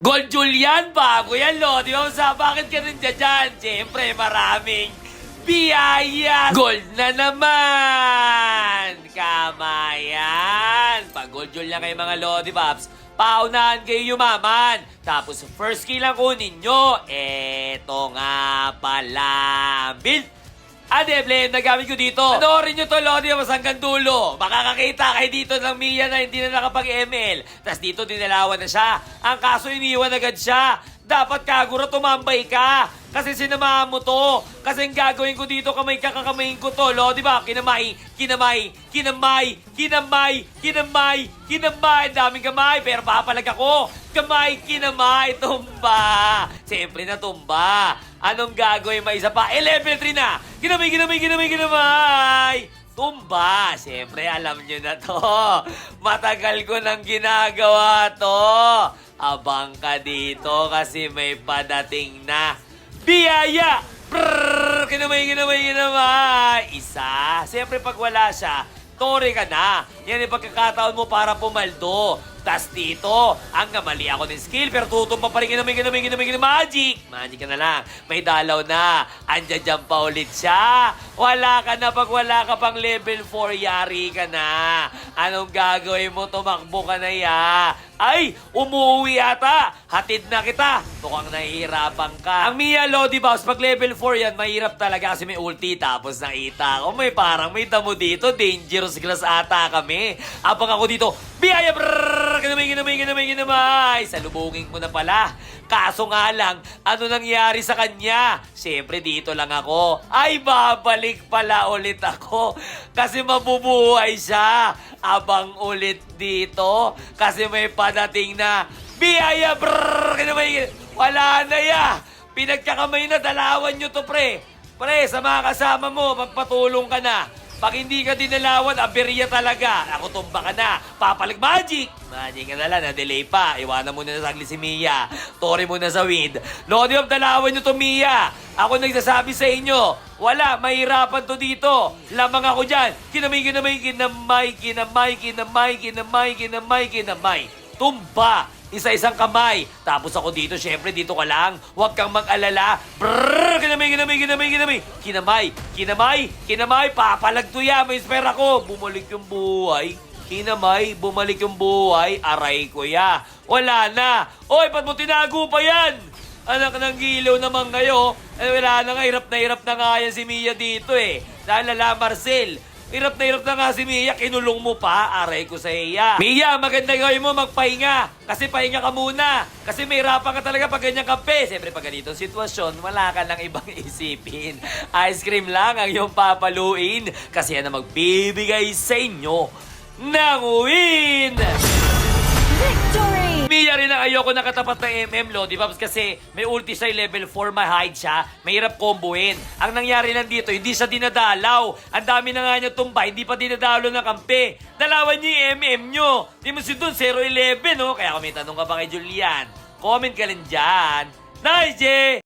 Gold Julian, bago yan, lo. Di ba bakit ka nandiyan dyan? Siyempre, maraming biyaya. Gold na naman! Kamayan! Pag Gold Julian kayo mga Lodi Pops, paunahan kayo yumaman. Tapos, first kill ang kunin nyo. Eto nga pala. Build! Blame na gamit ko dito. Panoorin nyo to, Lodi, mas hanggang dulo. Makakakita kayo dito ng Mia na hindi na nakapag-ML. Tapos dito dinalawan na siya. Ang kaso iniwan agad siya. Dapat Kagura tumambay ka. Kasi sinamahan mo to. Kasi ang gagawin ko dito, kamay kakakamayin ko to, Lodi ba? Kinamay. Ang daming kamay, pero papalag ako. Kamay, kinamay, tumba. Siyempre na tumba. Anong gagawin? May isa pa. Level 3 na. Kinamay. Tumba. Siyempre, alam nyo na to. Matagal ko nang ginagawa to. Abang ka dito kasi may padating na biyaya. Brrrr! Kinamay. Isa. Siyempre, pag wala siya, tore ka na. Yan yung pagkakataon mo para pumaldo. Tas dito, ang mali ako ng skill, pero tutumpa pa rin kinamay, magic. Magic ka na lang. May dalaw na. Andiyan pa ulit siya. Wala ka na pag wala ka pang level 4, yari ka na. Anong gagawin mo? Tumakbo ka na ya. Ay, umuwi ata. Hatid na kita. Mukhang nahihirapan ka. Ang Mia Lodi Boss, pag level 4 yan, mahirap talaga kasi may ulti. Tapos nakita ko, parang may damo dito. Dangerous glass ata kami. Abang ako dito, biyaya, brrrr! Kinamay. Salubungin mo na pala. Kaso nga lang, ano nangyari sa kanya? Siyempre, dito lang ako. Ay, babalik pala ulit ako. Kasi mabubuhay siya. Abang ulit dito. Kasi may padating na biyaya, brrrr! Kinamay. Wala na ya. Pinagkakamay na, dalawan nyo to, pre. Pre, sa mga kasama mo, magpatulong ka na. Pag hindi ka dinalawan, aberya talaga. Ako tumba ka na. Papalag magic. Magic ka na lang, na-delay pa. Iwanan mo na sagli si Mia. Tori mo na sa wind. Lodi of, dalawan nyo to, Mia. Ako nagsasabi sa inyo, wala, mahirapan to dito. Lamang ako dyan. Kinamay. Tumba. Isa-isang kamay. Tapos ako dito, syempre, dito ka lang. Huwag kang mag-alala. Brrrr! Kinamay. Papalag to ya. May spare ako. Bumalik yung buhay. Bumalik yung buhay. Aray ko ya. Wala na. Oy, ba't mo tinago pa yan? Anak ng gilaw naman kayo. Wala na nga. Hirap na nga yan si Mia dito eh. Dahil lala Marcel. Hirap na nga si Mia, kinulong mo pa, aray ko sa iya. Mia, maganda gawin mo, magpahinga. Kasi pahinga ka muna. Kasi may hirapan ka talaga pag ganyan kape. Siyempre, pag ganitong sitwasyon, wala ka nang ibang isipin. Ice cream lang ang iyong papaluin. Kasi yan ang magbibigay sa inyo ng win! Victory! Mia rin ang ayoko nakatapat na MM, Lodi Pops, kasi may ulti siya, level 4, ma-hide siya, mahirap comboin. Ang nangyari lang dito, hindi siya dinadalaw. Ang dami na nga niya tumba, hindi pa dinadalaw ng kampe. Dalawan niyo yung MM nyo. Di mo si Dun, 0-11, no? Kaya kung may tanong ka ba kay Julian, comment ka rin dyan. Nice, Jay!